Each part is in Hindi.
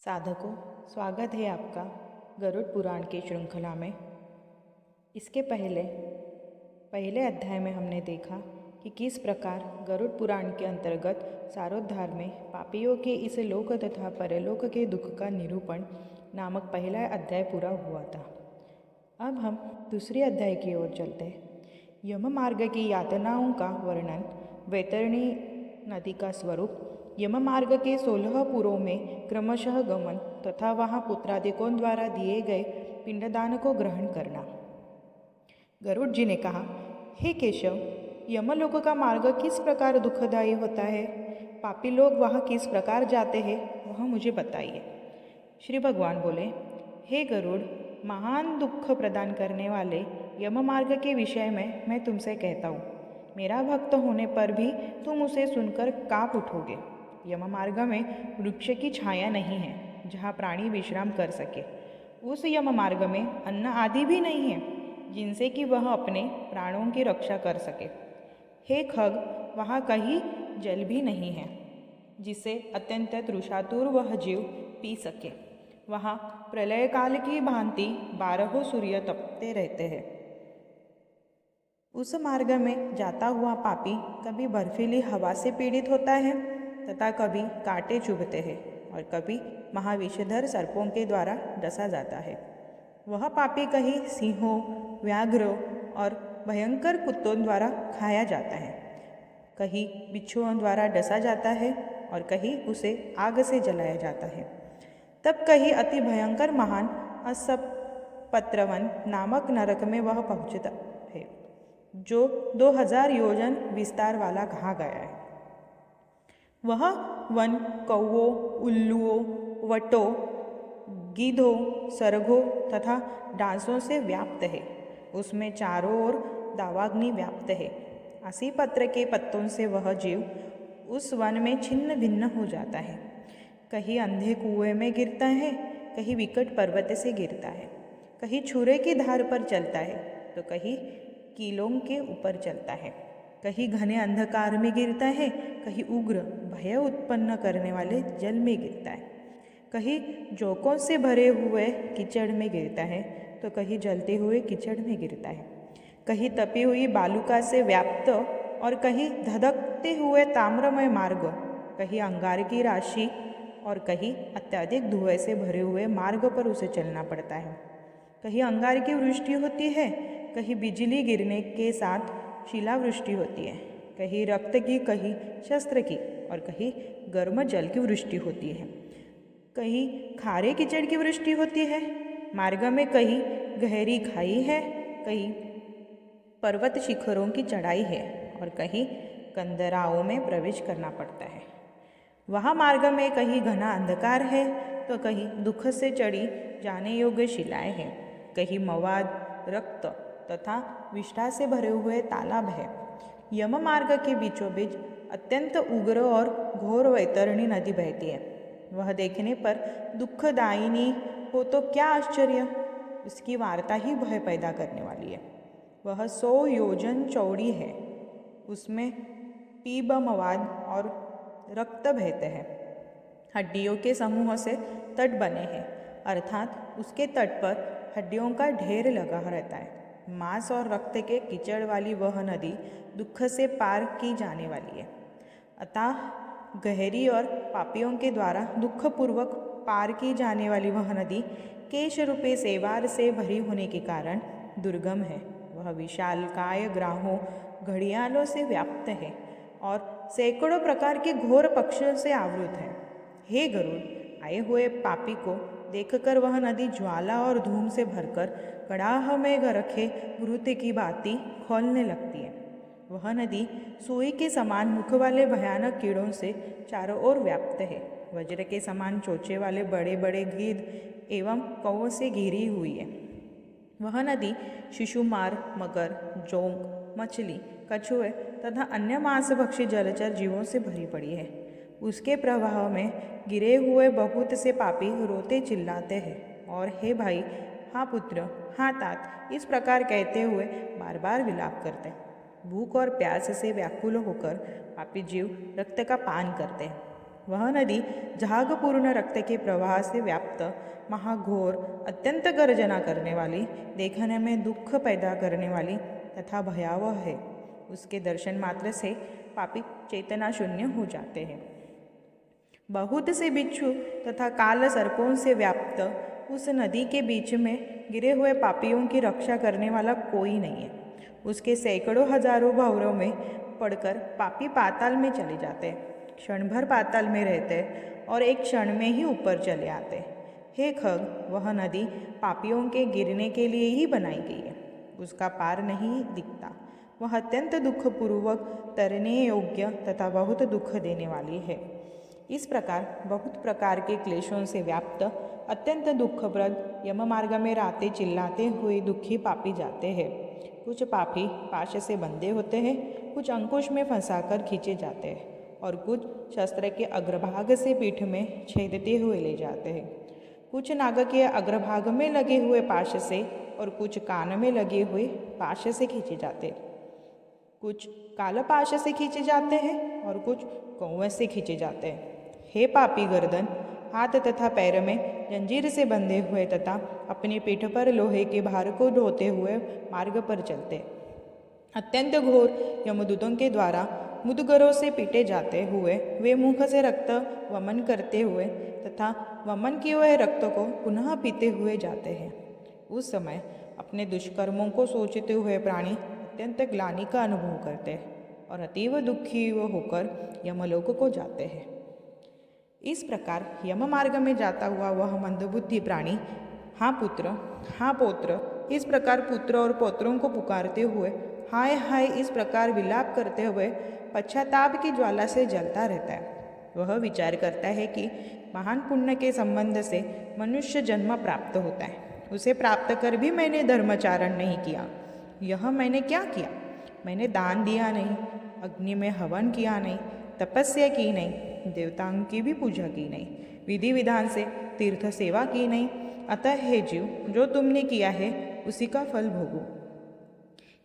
साधकों, स्वागत है आपका गरुड़ पुराण की श्रृंखला में। इसके पहले अध्याय में हमने देखा कि किस प्रकार गरुड़ पुराण के अंतर्गत सारोद्धार में पापियों के इस लोक तथा परलोक के दुख का निरूपण नामक पहला अध्याय पूरा हुआ था। अब हम दूसरे अध्याय की ओर चलते हैं। यम मार्ग की यातनाओं का वर्णन, वैतरणी नदी का स्वरूप, यम मार्ग के 16 पुरों में क्रमशः गमन तथा वहाँ पुत्रादिकों द्वारा दिए गए पिंडदान को ग्रहण करना। गरुड़ जी ने कहा, हे केशव, यमलोक का मार्ग किस प्रकार दुखदायी होता है? पापी लोग वहाँ किस प्रकार जाते हैं, वह मुझे बताइए। श्री भगवान बोले, हे गरुड़, महान दुख प्रदान करने वाले यम मार्ग के विषय में मैं तुमसे कहता हूँ। मेरा भक्त होने पर भी तुम उसे सुनकर काँप उठोगे। यम मार्ग में वृक्ष की छाया नहीं है जहाँ प्राणी विश्राम कर सके। उस यम मार्ग में अन्न आदि भी नहीं है जिनसे कि वह अपने प्राणों की रक्षा कर सके। हे खग, वहाँ कहीं जल भी नहीं है जिसे अत्यंत तृषातुर वह जीव पी सके। वहाँ प्रलय काल की भांति 12 सूर्य तपते रहते हैं। उस मार्ग में जाता हुआ पापी कभी बर्फीली हवा से पीड़ित होता है तथा कभी कांटे चुभते हैं और कभी महाविषधर सर्पों के द्वारा डसा जाता है। वह पापी कहीं सिंहों, व्याघ्रों और भयंकर कुत्तों द्वारा खाया जाता है, कहीं बिच्छुओं द्वारा डसा जाता है और कहीं उसे आग से जलाया जाता है। तब कहीं अति भयंकर महान असपत्रवन नामक नरक में वह पहुँचता है, जो 2000 योजन विस्तार वाला कहा गया है। वह वन, कौवों, उल्लुओं, वटों, गीधों, सरगों तथा डांसों से व्याप्त है। उसमें चारों ओर दावाग्नि व्याप्त है। आसी पत्र के पत्तों से वह जीव उस वन में छिन्न भिन्न हो जाता है। कहीं अंधे कुएं में गिरता है, कहीं विकट पर्वत से गिरता है, कहीं छुरे की धार पर चलता है तो कहीं कीलों के ऊपर चलता है, कहीं घने अंधकार में गिरता है, कहीं उग्र भय उत्पन्न करने वाले जल में गिरता है, कहीं जोकों से भरे हुए कीचड़ में गिरता है तो कहीं जलते हुए कीचड़ में गिरता है, कहीं तपी हुई बालुका से व्याप्त और कहीं धधकते हुए ताम्रमय मार्ग, कहीं अंगार की राशि और कहीं अत्यधिक धुएं से भरे हुए मार्ग पर उसे चलना पड़ता है। कहीं अंगार की वृष्टि होती है, कहीं बिजली गिरने के साथ शिलावृष्टि होती है, कहीं रक्त की, कहीं शस्त्र की और कहीं गर्म जल की वृष्टि होती है, कहीं खारे कीचड़ की वृष्टि होती है। मार्ग में कहीं गहरी खाई है, कहीं पर्वत शिखरों की चढ़ाई है और कहीं कंदराओं में प्रवेश करना पड़ता है। वहाँ मार्ग में कहीं घना अंधकार है तो कहीं दुख से चढ़ी जाने योग्य शिलाएं हैं, कहीं मवाद, रक्त तथा विष्ठा से भरे हुए तालाब है। यम मार्ग के बीचों बीच अत्यंत उग्र और घोर वैतरणी नदी बहती है। वह देखने पर दुखदायिनी हो तो क्या आश्चर्य, उसकी वार्ता ही भय पैदा करने वाली है। वह 100 योजन चौड़ी है। उसमें पीब, मवाद और रक्त बहते हैं। हड्डियों के समूह से तट बने हैं, अर्थात उसके तट पर हड्डियों का ढेर लगा रहता है। मांस और रक्त के कीचड़ वाली वह नदी दुख से पार की जाने वाली है। अतः गहरी और पापियों के द्वारा दुखपूर्वक पार की जाने वाली वह नदी केश रूपे सेवार से भरी होने के कारण दुर्गम है। वह विशालकाय ग्राहों, घड़ियालों से व्याप्त है और सैकड़ों प्रकार के घोर पक्षियों से आवृत है। हे गरुड़, आए हुए पापी को देखकर वह नदी ज्वाला और धूम से भरकर कड़ाह में रखे घृत की भांति खौलने लगती है। वह नदी सुई के समान मुख वाले भयानक कीड़ों से चारों ओर व्याप्त है। वज्र के समान चोंचे वाले बड़े बड़े गीध एवं कौवों से घिरी हुई है। वह नदी शिशुमार, मगर, जोंक, मछली, कछुए तथा अन्य मांसभक्षी जलचर जीवों से भरी पड़ी है। उसके प्रवाह में गिरे हुए बहुत से पापी रोते चिल्लाते हैं और हे भाई, हाँ पुत्र, हाँ तात, इस प्रकार कहते हुए बार बार विलाप करते हैं। भूख और प्यास से व्याकुल होकर पापी जीव रक्त का पान करते हैं। वह नदी झागपूर्ण रक्त के प्रवाह से व्याप्त, महाघोर, अत्यंत गर्जना करने वाली, देखने में दुख पैदा करने वाली तथा भयावह है। उसके दर्शन मात्र से पापी चेतना शून्य हो जाते हैं। बहुत से बिच्छू तथा काल सर्पों से व्याप्त उस नदी के बीच में गिरे हुए पापियों की रक्षा करने वाला कोई नहीं है। उसके सैकड़ों हजारों भंवरों में पड़कर पापी पाताल में चले जाते, क्षण भर पाताल में रहते और एक क्षण में ही ऊपर चले आते। हे खग, वह नदी पापियों के गिरने के लिए ही बनाई गई है। उसका पार नहीं दिखता। वह अत्यंत दुखपूर्वक तरने योग्य तथा बहुत दुख देने वाली है। इस प्रकार बहुत प्रकार के क्लेशों से व्याप्त अत्यंत दुखप्रद यम मार्ग में राते चिल्लाते हुए दुखी पापी जाते हैं। कुछ पापी पाश से बंधे होते हैं, कुछ अंकुश में फंसाकर खींचे जाते हैं और कुछ शस्त्र के अग्रभाग से पीठ में छेदते हुए ले जाते हैं। कुछ नाग के अग्रभाग में लगे हुए पाश से और कुछ कान में लगे हुए पाश से खींचे जाते हैं। कुछ काल पाश से खींचे जाते हैं और कुछ कौवे से खींचे जाते हैं। हे पापी गर्दन, हाथ तथा पैर में जंजीर से बंधे हुए तथा अपनी पीठ पर लोहे के भार को ढोते हुए मार्ग पर चलते, अत्यंत घोर यमदूतों के द्वारा मुदगरों से पीटे जाते हुए वे मुख से रक्त वमन करते हुए तथा वमन किए हुए रक्त को पुनः पीते हुए जाते हैं। उस समय अपने दुष्कर्मों को सोचते हुए प्राणी अत्यंत ग्लानि का अनुभव करते हैं और अतीव दुखी होकर यमलोक को जाते हैं। इस प्रकार यम मार्ग में जाता हुआ वह मंदबुद्धि प्राणी हाँ पुत्र, हाँ पौत्र, इस प्रकार पुत्र और पौत्रों को पुकारते हुए हाय हाय इस प्रकार विलाप करते हुए पश्चाताप की ज्वाला से जलता रहता है। वह विचार करता है कि महान पुण्य के संबंध से मनुष्य जन्म प्राप्त होता है। उसे प्राप्त कर भी मैंने धर्माचरण नहीं किया। यह मैंने क्या किया? मैंने दान दिया नहीं, अग्नि में हवन किया नहीं, तपस्या की नहीं, देवताओं की भी पूजा की नहीं, विधि विधान से तीर्थ सेवा की नहीं। अतः हे जीव, जो तुमने किया है उसी का फल भोगो।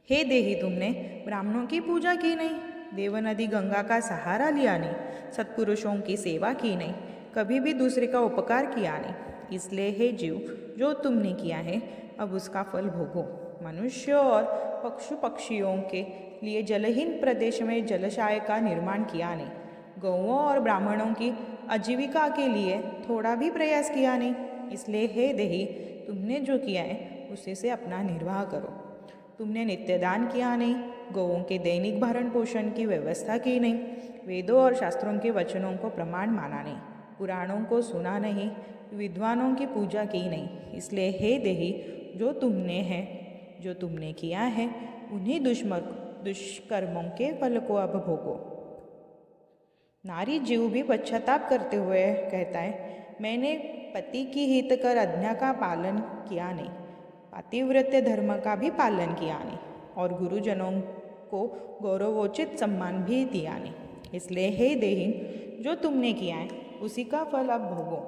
हे देही, तुमने ब्राह्मणों की पूजा की नहीं, देव नदी गंगा का सहारा लिया नहीं, सत्पुरुषों की सेवा की नहीं, कभी भी दूसरे का उपकार किया नहीं। इसलिए हे जीव, जो तुमने किया है अब उसका फल भोगो। मनुष्यों और पशु पक्षियों के लिए जलहीन प्रदेश में जलाशय का निर्माण किया नहीं, गौओं और ब्राह्मणों की आजीविका के लिए थोड़ा भी प्रयास किया नहीं। इसलिए हे देही, तुमने जो किया है उसी से अपना निर्वाह करो। तुमने नित्य दान किया नहीं, गौओं के दैनिक भरण पोषण की व्यवस्था की नहीं, वेदों और शास्त्रों के वचनों को प्रमाण माना नहीं, पुराणों को सुना नहीं, विद्वानों की पूजा की नहीं। इसलिए हे देही, जो तुमने किया है उन्हीं दुष्कर्मों के फल को अब भोगो। नारी जीव भी पश्चाताप करते हुए कहता है, मैंने पति की हित कर आज्ञा का पालन किया नहीं, पातिव्रत्य धर्म का भी पालन किया नहीं और गुरुजनों को गौरवोचित सम्मान भी दिया नहीं। इसलिए हे देहीन, जो तुमने किया है उसी का फल अब भोगो।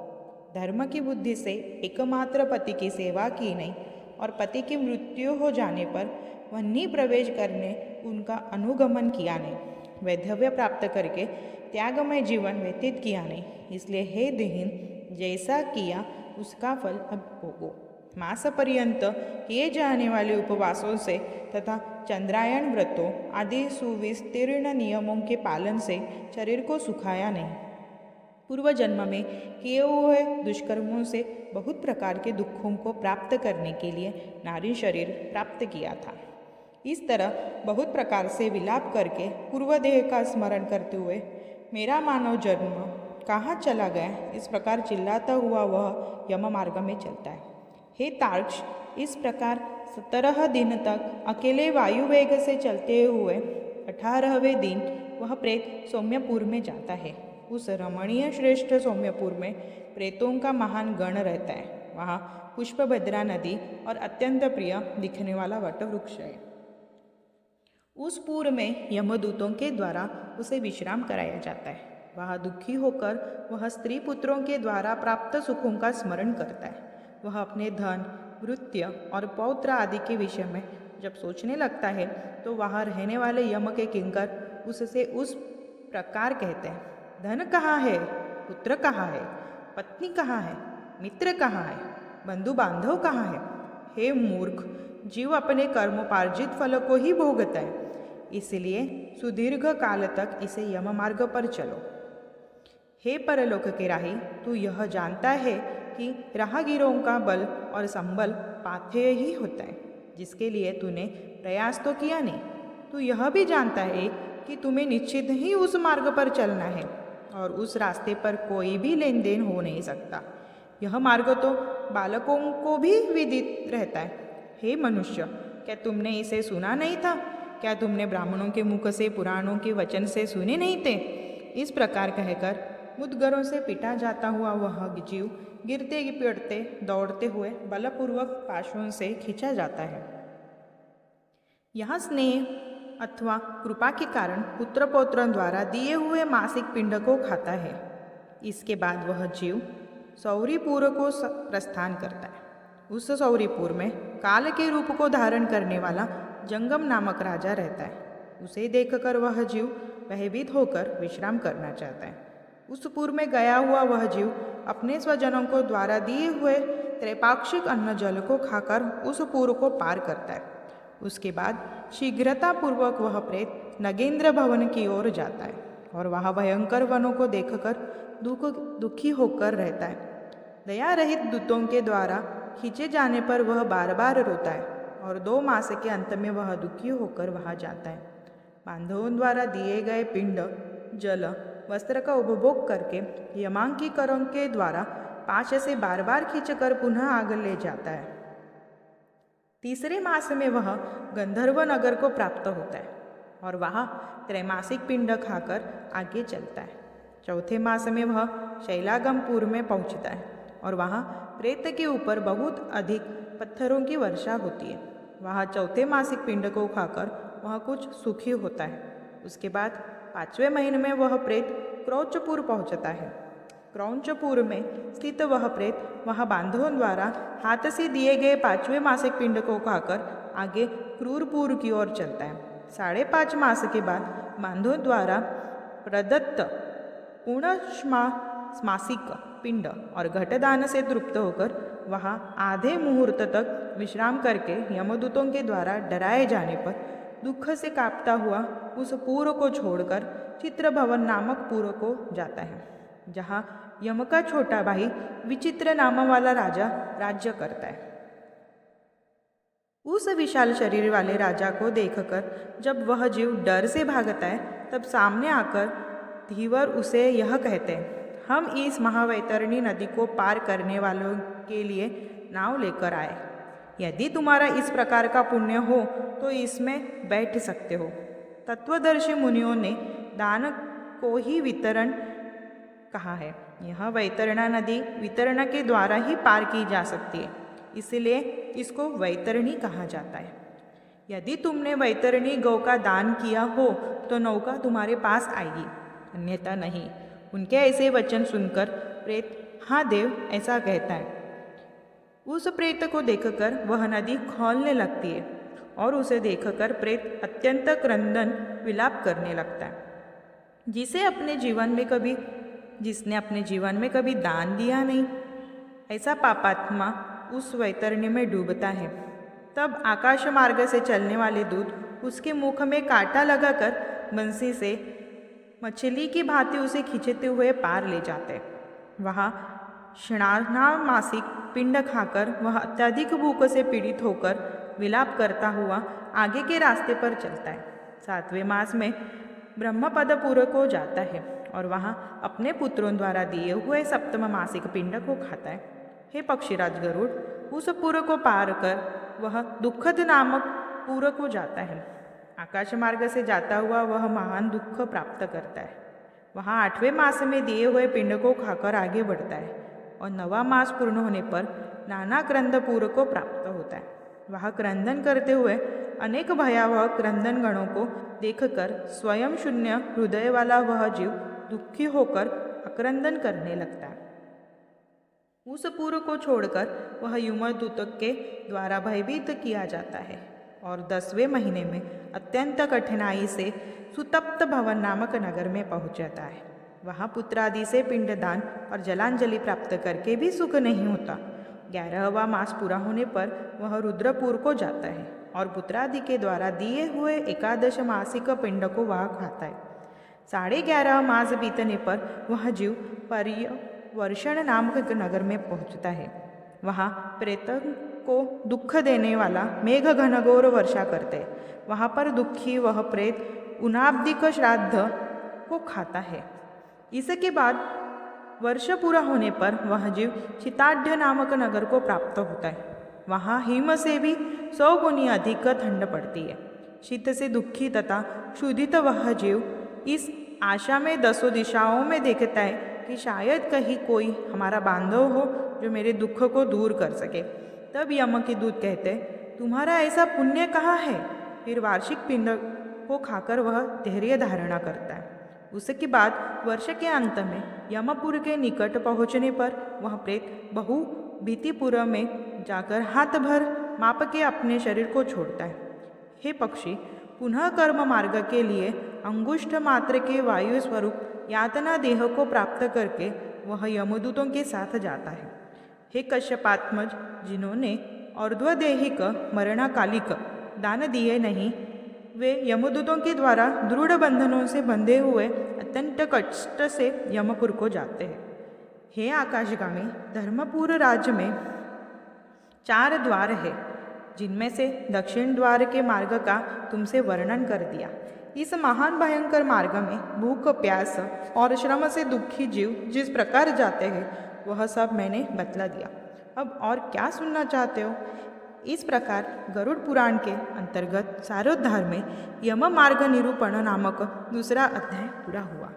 धर्म की बुद्धि से एकमात्र पति की सेवा की नहीं और पति की मृत्यु हो जाने पर वन्नी प्रवेश करने उनका अनुगमन किया नहीं, वैधव्य प्राप्त करके त्यागमय जीवन व्यतीत किया नहीं। इसलिए हे देहीन, जैसा किया उसका फल अब भोगो। मास पर्यंत किए जाने वाले उपवासों से तथा चंद्रायण व्रतों आदि सुविस्तीर्ण नियमों के पालन से शरीर को सुखाया नहीं। पूर्व जन्म में किए हुए दुष्कर्मों से बहुत प्रकार के दुखों को प्राप्त करने के लिए नारी शरीर प्राप्त किया था। इस तरह बहुत प्रकार से विलाप करके पूर्व देह का स्मरण करते हुए मेरा मानव जन्म कहाँ चला गया, इस प्रकार चिल्लाता हुआ वह यम मार्ग में चलता है। हे तार्क्ष, इस प्रकार 17 दिन तक अकेले वायु वेग से चलते हुए 18वें दिन वह प्रेत सौम्यपुर में जाता है। उस रमणीय श्रेष्ठ सौम्यपुर में प्रेतों का महान गण रहता है। वहाँ पुष्पभद्रा नदी और अत्यंत प्रिय दिखने वाला वट वृक्ष है। उस पुर में यमदूतों के द्वारा उसे विश्राम कराया जाता है। वह दुखी होकर वह स्त्री पुत्रों के द्वारा प्राप्त सुखों का स्मरण करता है। वह अपने धन, वृत्य और पौत्र आदि के विषय में जब सोचने लगता है तो वहाँ रहने वाले यम के किंकर उससे उस प्रकार कहते हैं, धन कहाँ है, पुत्र कहाँ है, पत्नी कहाँ है, मित्र कहाँ है, बंधु बांधव कहाँ है। हे मूर्ख, जीव अपने कर्मोपार्जित फल को ही भोगता है, इसलिए सुदीर्घ काल तक इसे यम मार्ग पर चलो। हे परलोक के राही, तू यह जानता है कि राहगीरों का बल और संबल पाथेय ही होता है, जिसके लिए तूने प्रयास तो किया नहीं। तू यह भी जानता है कि तुम्हें निश्चित ही उस मार्ग पर चलना है और उस रास्ते पर कोई भी लेन देन हो नहीं सकता। यह मार्ग तो बालकों को भी विदित रहता है। हे मनुष्य, क्या तुमने इसे सुना नहीं था? क्या तुमने ब्राह्मणों के मुख से, पुराणों के वचन से सुने नहीं थे? इस प्रकार कहकर मुद्गरों से पिटा जाता हुआ वह जीव गिरते गिरते दौड़ते हुए बलपूर्वक पाशों से खींचा जाता है। यह स्नेह अथवा कृपा के कारण पुत्र पौत्रों द्वारा दिए हुए मासिक पिंड को खाता है। इसके बाद वह जीव सौरीपुर को प्रस्थान करता है। उस सौरीपुर में काल के रूप को धारण करने वाला जंगम नामक राजा रहता है। उसे देखकर वह जीव भयभीत होकर विश्राम करना चाहता है। उस पुर में गया हुआ वह जीव अपने स्वजनों को द्वारा दिए हुए त्रैपाक्षिक अन्न जल को खाकर उस पुर को पार करता है। उसके बाद शीघ्रतापूर्वक वह प्रेत नगेंद्र भवन की ओर जाता है और वहाँ भयंकर वनों को देखकर दुखी होकर रहता है। दया रहित दूतों के द्वारा खींचे जाने पर वह बार बार रोता है और 2 मास के अंत में वह दुखी होकर वहाँ जाता है। बांधवों द्वारा दिए गए पिंड, जल, वस्त्र का उपभोग करके यमांकीकरों के द्वारा पाश से बार बार खींचकर पुनः आगे ले जाता है। 3 मास में वह गंधर्व नगर को प्राप्त होता है और वहाँ त्रैमासिक पिंड खाकर आगे चलता है। 4थे मास में वह शैलागमपुर में पहुँचता है और वहाँ प्रेत के ऊपर बहुत अधिक पत्थरों की वर्षा होती है। वहाँ 4थे मासिक पिंड को खाकर वह कुछ सुखी होता है। उसके बाद 5वें महीने में वह प्रेत क्रौचपुर पहुँचता है। क्रौचपुर में स्थित वह प्रेत वहाँ बांधवों द्वारा हाथ से दिए गए 5वें मासिक पिंड को खाकर आगे क्रूरपुर की ओर चलता है। 5.5 मास के बाद बांधवों द्वारा प्रदत्त पूर्णमासिक पिंड और घटदान से तृप्त होकर वहाँ आधे मुहूर्त तक विश्राम करके यमदूतों के द्वारा डराए जाने पर दुख से कांपता हुआ उस पुर को छोड़कर चित्रभवन नामक पुर को जाता है, जहाँ यम का छोटा भाई विचित्र नाम वाला राजा राज्य करता है। उस विशाल शरीर वाले राजा को देखकर जब वह जीव डर से भागता है, तब सामने आकर धीवर उसे यह कहते हैं, हम इस महावैतरणी नदी को पार करने वालों के लिए नाव लेकर आए। यदि तुम्हारा इस प्रकार का पुण्य हो तो इसमें बैठ सकते हो। तत्वदर्शी मुनियों ने दान को ही वितरण कहा है। यह वैतरणा नदी वितरण के द्वारा ही पार की जा सकती है, इसलिए इसको वैतरणी कहा जाता है। यदि तुमने वैतरणी गौ का दान किया हो तो नौका तुम्हारे पास आएगी, अन्यथा नहीं। उनके ऐसे वचन सुनकर प्रेत हाँ देव ऐसा कहता है। उस प्रेत को देखकर वह नदी खौलने लगती है और उसे देखकर प्रेत अत्यंत क्रंदन विलाप करने लगता है। जिसने अपने जीवन में कभी दान दिया नहीं, ऐसा पापात्मा उस वैतरणी में डूबता है। तब आकाश मार्ग से चलने वाले दूत उसके मुख में कांटा लगाकर बंसी से मछली की भांति उसे खींचते हुए पार ले जाते। वहाँ षणामासिक पिंड खाकर वह अत्यधिक भूख से पीड़ित होकर विलाप करता हुआ आगे के रास्ते पर चलता है। 7वें मास में ब्रह्मपदपुर को जाता है और वहाँ अपने पुत्रों द्वारा दिए हुए 7वें मासिक पिंड को खाता है। हे पक्षीराज गरुड़, उस पुर को पार कर वह दुखद नामक पुर को जाता है। आकाश मार्ग से जाता हुआ वह महान दुख प्राप्त करता है। वहाँ 8वें मास में दिए हुए पिंड को खाकर आगे बढ़ता है और 9वां मास पूर्ण होने पर नाना क्रंदपुर को प्राप्त होता है। वह क्रंदन करते हुए अनेक भयावह क्रंदन गणों को देखकर स्वयं शून्य हृदय वाला वह जीव दुखी होकर अक्रंदन करने लगता है। उस पुर को छोड़कर वह यमदूत के द्वारा भयभीत किया जाता है और 10वें महीने में अत्यंत कठिनाई से सुतप्त भवन नामक नगर में पहुँच जाता है। वहाँ पुत्र आदि से पिंडदान और जलांजलि प्राप्त करके भी सुख नहीं होता। 11वां मास पूरा होने पर वह रुद्रपुर को जाता है और पुत्रादि के द्वारा दिए हुए 11 मासिक पिंड को वह खाता है। 11.5 मास बीतने पर वह जीव पर्यवर्षण नामक नगर में पहुँचता है। वहाँ प्रेतों को दुख देने वाला मेघ घनघोर वर्षा करते। वहाँ पर दुखी वह प्रेत उनाब्दिक श्राद्ध को खाता है। इसके बाद वर्ष पूरा होने पर वह जीव चिताढ़ नामक नगर को प्राप्त होता है। वहाँ हिम से भी 100 गुनी अधिक ठंड पड़ती है। शीत से दुखी तथा क्षुधित वह जीव इस आशा में 10 दिशाओं में देखता है कि शायद कहीं कोई हमारा बांधव हो जो मेरे दुख को दूर कर सके। तब यम के दूत कहते, तुम्हारा ऐसा पुण्य कहाँ है? फिर वार्षिक पिंड को खाकर वह धैर्य धारणा करता है। उसके बाद वर्ष के अंत में यमपुर के निकट पहुँचने पर वह प्रेत बहु भीतिपुर में जाकर हाथ भर माप के अपने शरीर को छोड़ता है। हे पक्षी, पुनः कर्म मार्ग के लिए अंगुष्ठ मात्र के वायु स्वरूप यातना देह को प्राप्त करके वह यमदूतों के साथ जाता है। हे कश्यपात्मज, जिन्होंने अर्ध्वदेहिक मरणाकालिक दान दिए नहीं, वे यमदूतों के द्वारा दृढ़ बंधनों से बंधे हुए अत्यंत कष्ट से यमपुर को जाते हैं। हे आकाशगामी, धर्मपुर राज्य में 4 द्वार है, जिनमें से दक्षिण द्वार के मार्ग का तुमसे वर्णन कर दिया। इस महान भयंकर मार्ग में भूख, प्यास और श्रम से दुखी जीव जिस प्रकार जाते हैं वह सब मैंने बतला दिया। अब और क्या सुनना चाहते हो? इस प्रकार गरुड़ पुराण के अंतर्गत सारोद्धार में यम मार्ग निरूपण नामक दूसरा अध्याय पूरा हुआ।